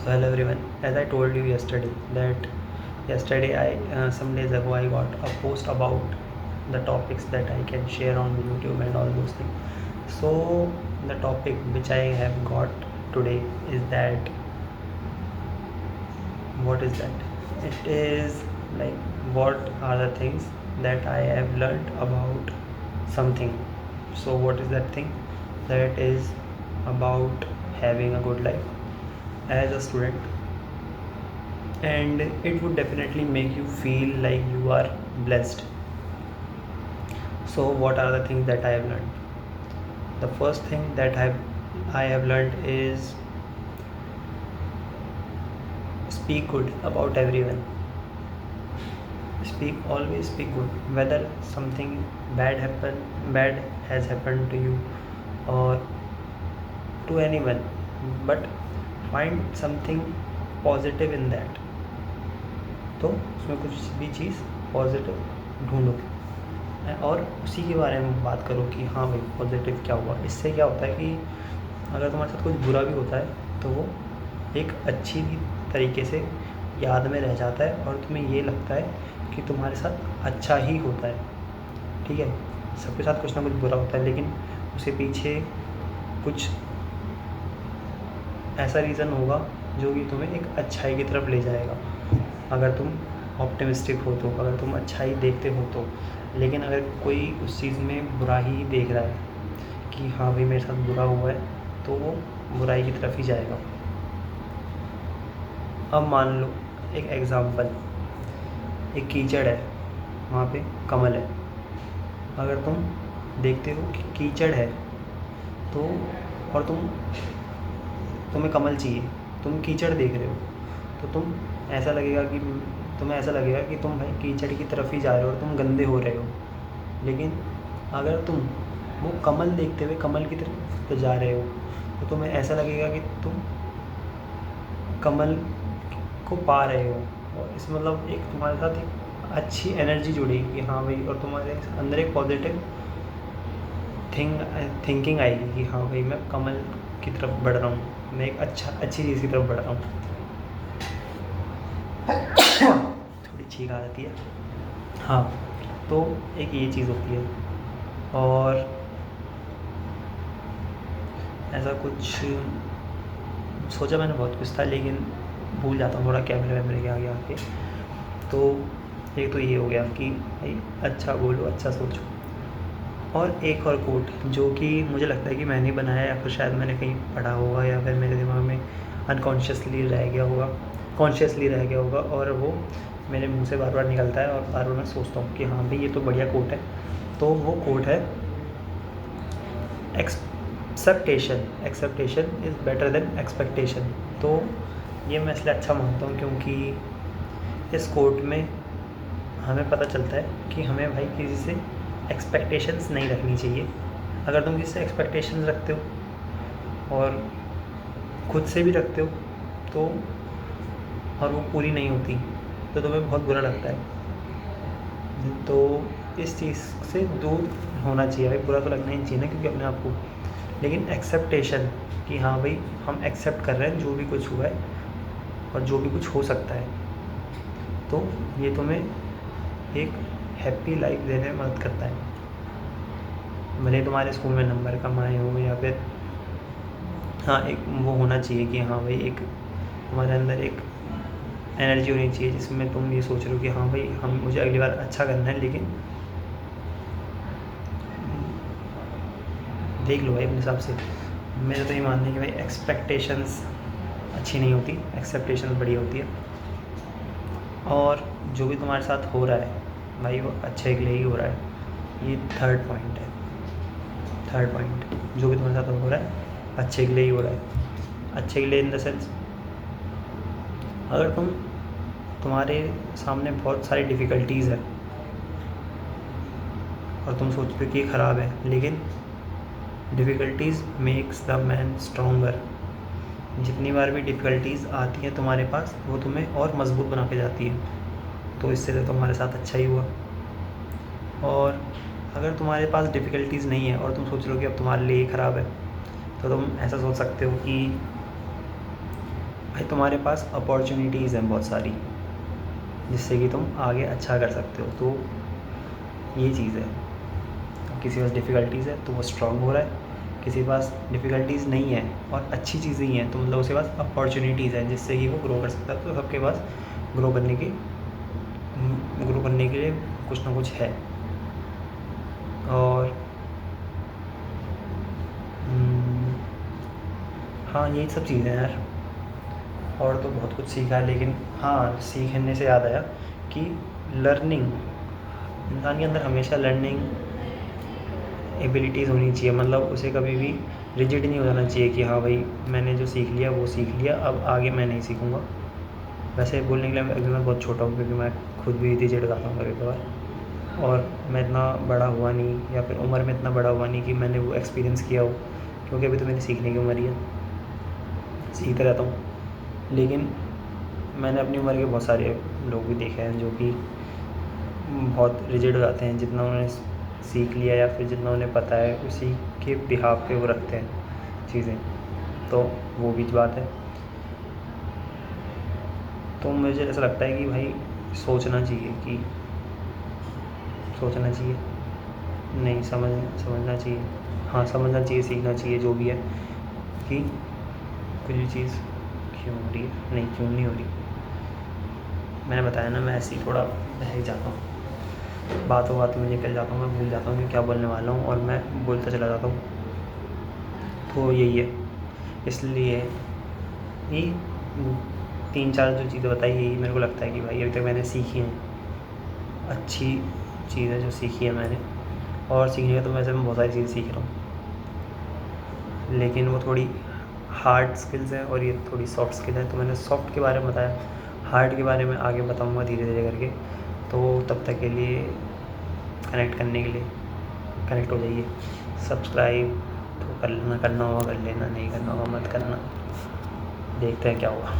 So hello everyone. As I told you yesterday that some days ago I got a post about the topics that I can share on YouTube and all those things. So the topic which I have got today is that what is that? It is like what are the things that I have learned about something. So what is that thing? That is about having a good life as a student, and it would definitely make you feel like you are blessed. So what are the things that I have learned? The first thing that I have learned is speak good about everyone. Always speak good, whether something bad has happened to you or to anyone, but find something positive in that. तो उसमें कुछ भी चीज़ positive ढूंढो और उसी के बारे में बात करो कि हाँ भाई पॉजिटिव क्या हुआ. इससे क्या होता है कि अगर तुम्हारे साथ कुछ बुरा भी होता है तो वो एक अच्छी तरीके से याद में रह जाता है और तुम्हें ये लगता है कि तुम्हारे साथ अच्छा ही होता है. ठीक है, सबके साथ कुछ ना कुछ बुरा होता है, लेकिन उसके पीछे कुछ ऐसा रीज़न होगा जो कि तुम्हें एक अच्छाई की तरफ ले जाएगा. अगर तुम ऑप्टिमिस्टिक हो तो, अगर तुम अच्छाई देखते हो तो. लेकिन अगर कोई उस चीज़ में बुरा ही देख रहा है कि हाँ भाई मेरे साथ बुरा हुआ है, तो वो बुराई की तरफ ही जाएगा. अब मान लो एक एग्ज़ाम्पल, एक कीचड़ है, वहाँ पे कमल है. अगर तुम देखते हो कि कीचड़ है तो और तुम्हें कमल चाहिए, तुम कीचड़ देख रहे हो, तो तुम्हें ऐसा लगेगा कि तुम भाई कीचड़ की तरफ ही जा रहे हो और तुम गंदे हो रहे हो. लेकिन अगर तुम वो कमल देखते हुए कमल की तरफ जा रहे हो तो तुम्हें ऐसा लगेगा कि तुम कमल को पा रहे हो. और इस मतलब एक तुम्हारे साथ एक अच्छी एनर्जी जुड़ेगी कि हाँ भाई, और तुम्हारे अंदर एक पॉजिटिव थिंकिंग आएगी कि हाँ भाई मैं कमल की तरफ बढ़ रहा हूँ, मैं एक अच्छी चीज़ की तरफ बढ़ रहा हूँ. थोड़ी छींक आ जाती है. हाँ, तो एक ये चीज़ होती है. और ऐसा कुछ सोचा मैंने बहुत कुछ था, लेकिन भूल जाता हूँ थोड़ा कैमरे के आगे आके. तो एक तो ये हो गया कि भाई अच्छा बोलो, अच्छा सोचो. और एक और कोट जो कि मुझे लगता है कि मैंने बनाया या फिर शायद मैंने कहीं पढ़ा होगा या फिर मेरे दिमाग में अनकॉन्शियसली रह गया होगा और वो मेरे मुंह से बार बार निकलता है और बार बार मैं सोचता हूँ कि हाँ भाई ये तो बढ़िया कोट है. तो वो कोट है acceptation is better than expectation. तो ये मैं इसलिए अच्छा मानता हूँ क्योंकि इस कोट में हमें पता चलता है कि हमें भाई किसी से एक्सपेक्टेशंस नहीं रखनी चाहिए. अगर तुम किसी से एक्सपेक्टेशंस रखते हो और खुद से भी रखते हो तो और वो पूरी नहीं होती तो तुम्हें बहुत बुरा लगता है. तो इस चीज़ से दूर होना चाहिए भाई. बुरा तो लगना ही चाहिए ना, क्योंकि अपने आप को. लेकिन एक्सेप्टेशन कि हाँ भाई हम एक्सेप्ट कर रहे हैं जो भी कुछ हुआ है और जो भी कुछ हो सकता है, तो ये तुम्हें एक हैप्पी लाइफ देने में मदद करता है. भले तुम्हारे स्कूल में नंबर कम आए हो या फिर हाँ एक वो होना चाहिए कि हाँ भाई एक तुम्हारे अंदर एक एनर्जी होनी चाहिए जिसमें तुम ये सोच रहे हो कि हाँ भाई मुझे अगली बार अच्छा करना है. लेकिन देख लो भाई अपने हिसाब से. मेरा तो ये मानना है कि भाई एक्सपेक्टेशंस अच्छी नहीं होती, एक्सेप्टेशंस बढ़िया होती है. और जो भी तुम्हारे साथ हो रहा है भाई वो अच्छे के लिए ही हो रहा है. ये थर्ड पॉइंट जो भी तुम्हारे साथ हो रहा है अच्छे के लिए ही हो रहा है. अच्छे के लिए इन द सेंस, अगर तुम्हारे सामने बहुत सारी डिफ़िकल्टीज़ है और तुम सोचते हो कि ये ख़राब है, लेकिन difficulties makes the man stronger. जितनी बार भी डिफ़िकल्टीज़ आती हैं तुम्हारे पास, वो तुम्हें और मजबूत बना के जाती है. तो इससे तो तुम्हारे साथ अच्छा ही हुआ. और अगर तुम्हारे पास डिफ़िकल्टीज़ नहीं है और तुम सोच रहे हो कि अब तुम्हारे लिए ये ख़राब है, तो तुम ऐसा सोच सकते हो कि भाई तुम्हारे पास अपॉर्चुनिटीज़ हैं बहुत सारी, जिससे कि तुम आगे अच्छा कर सकते हो। तो ये चीज़ है, किसी के पास डिफ़िकल्टीज़ है तो वो स्ट्रॉन्ग हो रहा है, किसी के पास डिफ़िकल्टीज़ नहीं है और अच्छी चीज़ें ही हैं तो मतलब उसके पास अपॉर्चुनिटीज़ हैं जिससे कि वो ग्रो कर सकता है। तो सबके पास ग्रो करने के लिए कुछ ना कुछ है। और हाँ, यही सब चीज़ें हैं यार। और तो बहुत कुछ सीखा है, लेकिन हाँ, सीखने से याद आया कि लर्निंग, इंसान के अंदर हमेशा लर्निंग एबिलिटीज़ होनी चाहिए। मतलब उसे कभी भी रिजिड नहीं हो जाना चाहिए कि हाँ भाई मैंने जो सीख लिया वो सीख लिया, अब आगे मैं नहीं सीखूँगा। वैसे बोलने के लिए अभी मैं बहुत छोटा हूँ, क्योंकि मैं खुद भी रिजिड रहता हूँ कभी-कभार, और मैं इतना बड़ा हुआ नहीं, या फिर उम्र में इतना बड़ा हुआ नहीं कि मैंने वो एक्सपीरियंस किया हो, क्योंकि अभी तो मेरी सीखने की उम्र ही है, सीखता रहता हूँ। लेकिन मैंने अपनी उम्र के बहुत सारे लोग भी देखे हैं जो कि बहुत रिजिड हो जाते हैं, जितना उन्होंने सीख लिया या फिर जितना उन्हें पता है उसी के बिहाफ पे वो रखते हैं चीज़ें, तो वो भी बात है। तो मुझे ऐसा लगता है कि भाई सोचना चाहिए नहीं, समझना चाहिए, हाँ समझना चाहिए, सीखना चाहिए जो भी है, कि कोई भी चीज़ क्यों हो रही है, नहीं क्यों नहीं हो रही। मैंने बताया ना, मैं ऐसे ही थोड़ा बहक जाता हूँ, बातों में निकल जाता हूँ, मैं भूल जाता हूँ कि क्या बोलने वाला हूँ और मैं बोलता चला जाता हूँ। तो यही है, इसलिए ये 3-4 जो चीज़ें बताई, यही मेरे को लगता है कि भाई अभी तक मैंने सीखी हैं, अच्छी चीज़ है जो सीखी है मैंने, और सीखने का तो वैसे मैं बहुत सारी चीज़ें सीख रहा हूँ, लेकिन वो थोड़ी हार्ड स्किल्स हैं और ये थोड़ी सॉफ्ट स्किल है। तो मैंने सॉफ्ट के बारे में बताया, हार्ड के बारे में आगे बताऊँगा धीरे धीरे करके। तो तब तक के लिए कनेक्ट हो जाइए। सब्सक्राइब तो करना होगा कर लेना, नहीं करना होगा मत करना, देखते हैं क्या होगा।